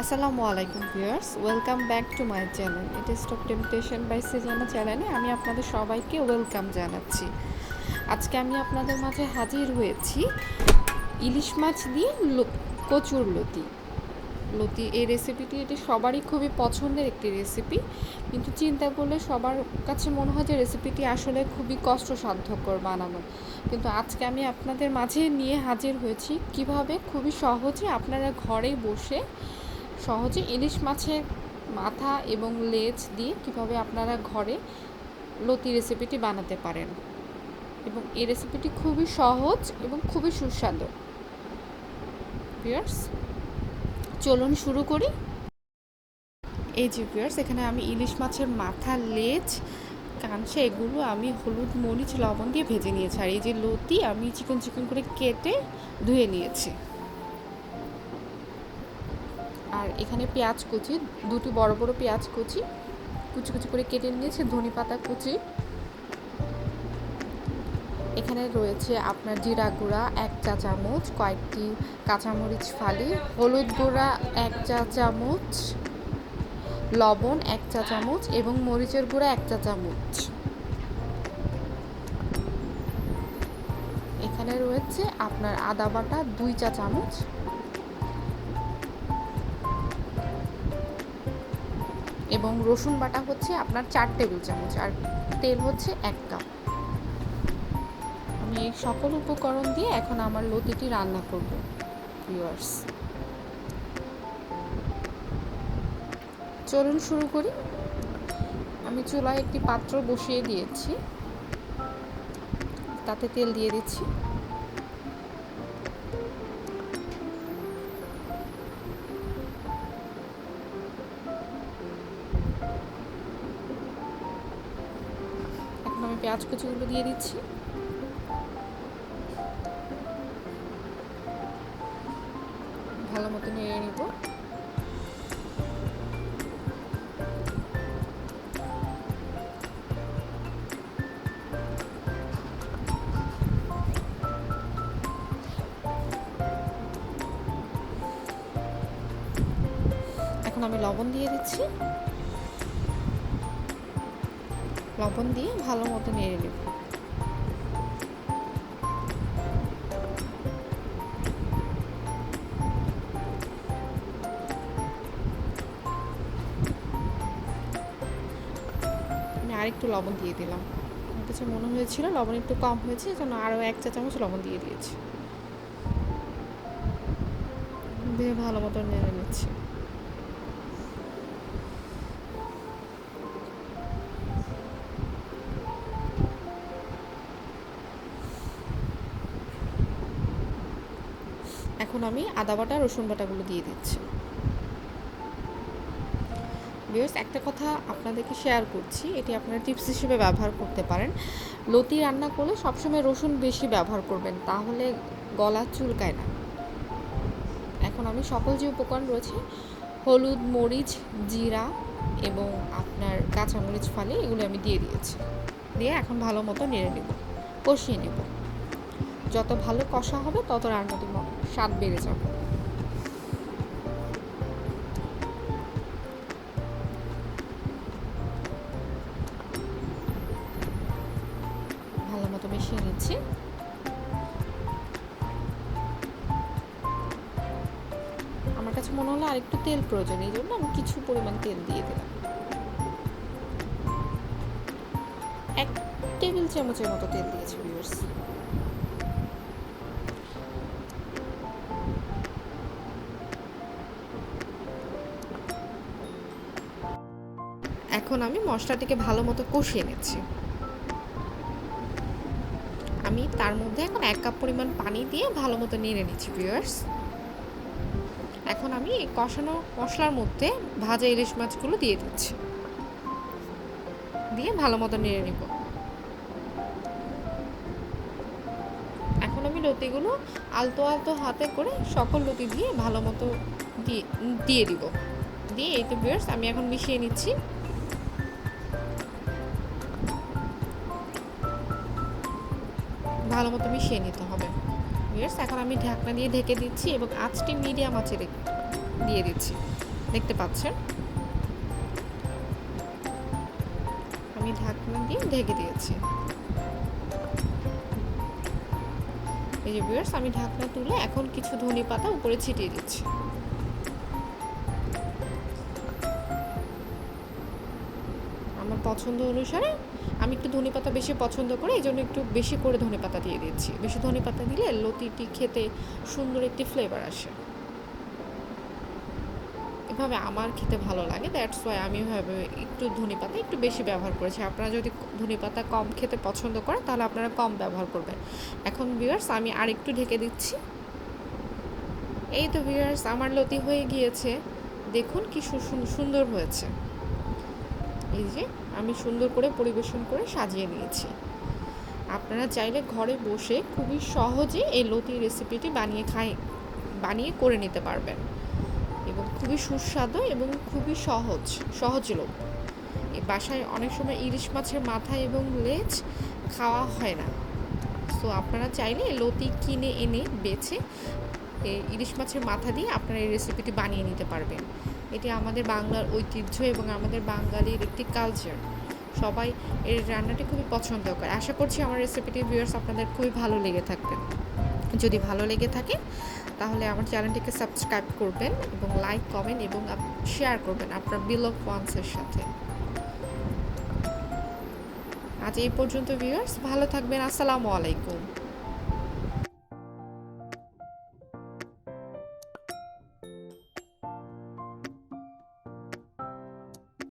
আসসালামু আলাইকুম viewers, welcome back to my channel. It is top temptation by Sijana চ্যানেলে আমি আপনাদের সবাইকে ওয়েলকাম জানাচ্ছি। আজকে আমি আপনাদের মাঝে হাজির হয়েছি ইলিশ মাছ দিয়ে কচুর লতি। এই রেসিপিটি এটি সবারই খুবই পছন্দের একটি রেসিপি, কিন্তু চিন্তা করলে সবার কাছে মনে হয় যে রেসিপিটি আসলে খুবই কষ্টসাধ্যকর বানানো। কিন্তু আজকে আমি আপনাদের মাঝে নিয়ে হাজির হয়েছি কিভাবে খুবই সহজে আপনারা ঘরে বসে সহজে ইলিশ মাছের মাথা এবং লেজ দিয়ে কিভাবে আপনারা ঘরে লতি রেসিপিটি বানাতে পারেন। এবং এই রেসিপিটি খুবই সহজ এবং খুবই সুস্বাদু। ভিউয়ার্স, চলুন শুরু করি। এই যে ভিউয়ার্স, এখানে আমি ইলিশ মাছের মাথা, লেজ, কাঁচা এগুলো আমি হলুদ, মরিচ, লবণ দিয়ে ভেজে নিয়েছি। আর এই যে লতি আমি চিকন চিকন করে কেটে ধুয়ে নিয়েছি। আর এখানে পেঁয়াজ কুচি, দুটি বড় বড় পেঁয়াজ কুচি কুচি কুচি করে কেটে নিয়েছি, ধনে পাতা কুচি। এখানে রয়েছে আপনার জিরা গুঁড়া 1 চা চামচ, কয়েকটি কাঁচামরিচ ফালি, হলুদ গুঁড়া 1 চা চামচ, লবণ 1 চা চামচ এবং মরিচের গুঁড়া 1 চা চামচ। এখানে রয়েছে আপনার আদা বাটা 2 চা চামচ এবং রসুন বাটা হচ্ছে আপনার 4 টেবিল চামচ, আর তেল হচ্ছে 1 কাপ। আমি এই সকল উপকরণ দিয়ে এখন আমার লতিটি রান্না করব। ভিউয়ার্স, চলুন শুরু করি। আমি চুলায় একটি পাত্র বসিয়ে দিয়েছি, তাতে তেল দিয়ে দিচ্ছি। এখন আমি পেঁয়াজ কুচিগুলো দিয়ে দিচ্ছি। ভালো মতো নেড়ে নিব। এখন আমি লবণ দিয়ে দিচ্ছি। লবণ দিয়ে ভালো মতো নেড়ে নেব। আমি আরেকটু লবণ দিয়ে দিলাম। আমার কাছে মনে হয়েছিল লবণ একটু কম হয়েছে, যেন আরও 1 চা চামচ লবণ দিয়ে দিয়েছি। দিয়ে ভালো মতো নেড়ে নিচ্ছি। এখন আমি আদা বাটা, রসুন বাটাগুলো দিয়ে দিচ্ছি। ভিউয়ার্স, একটা কথা আপনাদেরকে শেয়ার করছি, এটি আপনারা টিপস হিসেবে ব্যবহার করতে পারেন। লতি রান্না করলে সবসময় রসুন বেশি ব্যবহার করবেন, তাহলে গলা চুলকায় না। এখন আমি সকল যে উপকরণ রয়েছে, হলুদ, মরিচ, জিরা এবং আপনার কাঁচামরিচ ফালি, এগুলো আমি দিয়ে দিয়েছি। দিয়ে এখন ভালো মতো নেড়ে নেব, কষিয়ে নেব। যত ভালো কষা হবে তত রান্নাটি স্বাদ বেড়ে যাবে। ভালো মতো মিশিয়ে নিচ্ছি। আমার কাছে মনে হলো আরেকটু তেল প্রয়োজন, এই জন্য আমি কিছু পরিমাণ তেল দিয়ে দিলাম। 1 টেবিল চামচের মতো তেল দিয়েছি ভিউয়ার্স। এখন আমি মশলাটিকে ভালো মতো কষিয়ে নিচ্ছি। আমি তার মধ্যে এখন 1 কাপ পরিমাণ পানি দিয়ে ভালো মতো নেড়ে নিচ্ছি ভিউয়ার্স। এখন আমি এই কষানো মশলার মধ্যে ভাজা ইলিশ মাছগুলো দিয়ে দিচ্ছি, দিয়ে ভালো মতো নেড়ে নিব। এখন আমি লতিগুলো আলতো আলতো হাতে করে সকল লতি দিয়ে ভালো মতো দিয়ে দিব। দিয়ে এই তো ভিউয়ার্স, আমি এখন মিশিয়ে নিচ্ছি। ভালো মতো মিশিয়ে নিতে হবে। ভিউয়ার্স, এখন আমি ঢাকনা দিয়ে ঢেকে দিচ্ছি এবং আঁচটি মিডিয়াম আঁচে দিয়ে দিচ্ছি। দেখতে পাচ্ছেন আমি ঢাকনা দিয়ে ঢেকে দিয়েছি। এই যে ভিউয়ার্স, আমি ঢাকনা তুলে এখন কিছু ধনেপাতা উপরে ছিটিয়ে দিচ্ছি। আমার পছন্দ অনুসারে আমি একটু ধনেপাতা বেশি পছন্দ করি, এই জন্য একটু বেশি করে ধনেপাতা দিয়ে দিচ্ছি। বেশি ধনেপাতা দিলে লতিটি খেতে সুন্দর একটি ফ্লেভার আসে। এভাবে আমার খেতে ভালো লাগে, দ্যাটস ওয়াই আমি এভাবে একটু ধনেপাতা একটু বেশি ব্যবহার করেছি। আপনারা যদি ধনেপাতা কম খেতে পছন্দ করেন তাহলে আপনারা কম ব্যবহার করবেন। এখন ভিউয়ার্স, আমি আরেকটু ঢেকে দিচ্ছি। এই তো ভিউয়ার্স, আমার লতি হয়ে গিয়েছে। দেখুন কি সুন্দর হয়েছে। এই যে আমি সুন্দর করে পরিবেশন করে সাজিয়ে নিয়েছি। আপনারা চাইলে ঘরে বসে খুবই সহজে এই লতি রেসিপিটি বানিয়ে করে নিতে পারবেন এবং খুবই সুস্বাদু এবং খুবই সহজলভ্য। এই বাসায় অনেক সময় ইলিশ মাছের মাথা এবং লেজ খাওয়া হয় না, সো আপনারা চাইলে লতি কিনে এনে বেছে ইলিশ মাছের মাথা দিয়ে আপনারা এই রেসিপিটি বানিয়ে নিতে পারবেন। এটি আমাদের বাংলার ঐতিহ্য এবং আমাদের বাঙালির একটি কালচার। সবাই এই রান্নাটি খুবই পছন্দ করে। আশা করছি আমার রেসিপিটি ভিউয়ার্স আপনাদের খুবই ভালো লেগে থাকবে। যদি ভালো লেগে থাকে তাহলে আমার চ্যানেলটিকে সাবস্ক্রাইব করবেন এবং লাইক, কমেন্ট এবং শেয়ার করবেন আপনার বিলভ ওয়ান্সের সাথে। আজ এই পর্যন্ত ভিউয়ার্স, ভালো থাকবেন। আসসালামু আলাইকুম।